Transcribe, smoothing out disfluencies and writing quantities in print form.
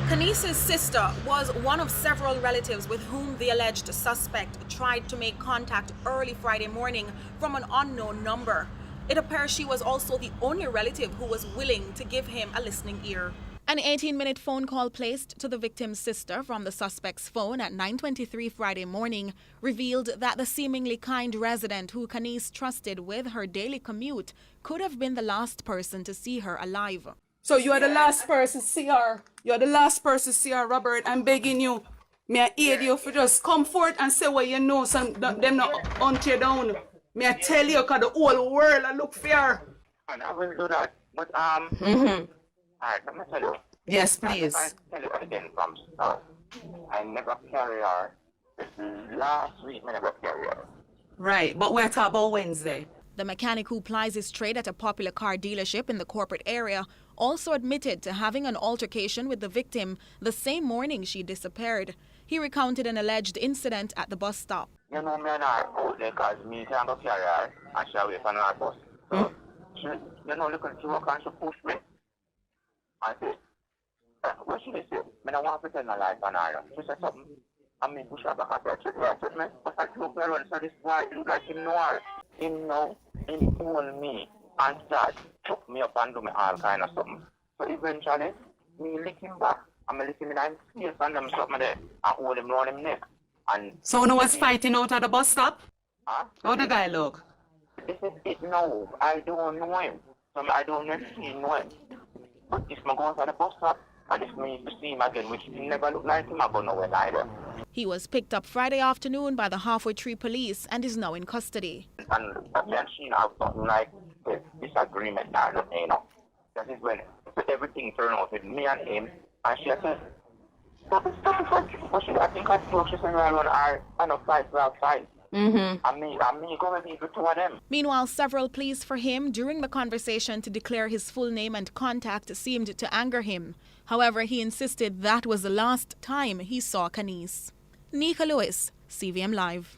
Kanice's sister was one of several relatives with whom the alleged suspect tried to make contact early Friday morning from an unknown number. It appears she was also the only relative who was willing to give him a listening ear. An 18-minute phone call placed to the victim's sister from the suspect's phone at 9:23 Friday morning revealed that the seemingly kind resident who Kanice trusted with her daily commute could have been the last person to see her alive. So you are the last person to see her. You are the last person to see her, Robert. I'm begging you. May I aid you for just come forth and say what you know so them not hunt you down. May I tell you, because the whole world I look for her. And I will do that. But alright, let me tell you. Yes, please. I tell you again from start. I never carry her. Last week I never carry her. Right, but we're talking about Wednesday. The mechanic who plies his trade at a popular car dealership in the corporate area also admitted to having an altercation with the victim the same morning she disappeared. He recounted an alleged incident at the bus stop. You know, me and her out there because me can't go carry her and she away from her bus. So, she, you know, look at she walk and she push me. I said, what should I say? I don't want to pretend my life on her. She said something. I mean, push her back and said, she me. But I took her and said, this boy, look like him know her. Him know, him told me and start took me up and do me all kind of something. So eventually, me lick him back. And me lick him in his face and them something there and hold him round him neck. And so no one's fighting out at the bus stop? Huh? How the guy look? This is it no, I don't know him. So I don't know him. But if I go to the bus stop and if me see him again, which never look like him, I go nowhere either. He was picked up Friday afternoon by the Halfway Tree police and is now in custody. And then she have something like this disagreement now, you know. That is when everything turned out with me and him, and she said, but I think I told she said around our kind of fight outside. And me go with the two of them. Meanwhile, several pleas for him during the conversation to declare his full name and contact seemed to anger him. However, he insisted that was the last time he saw Kanice. Nika Lewis, CVM Live.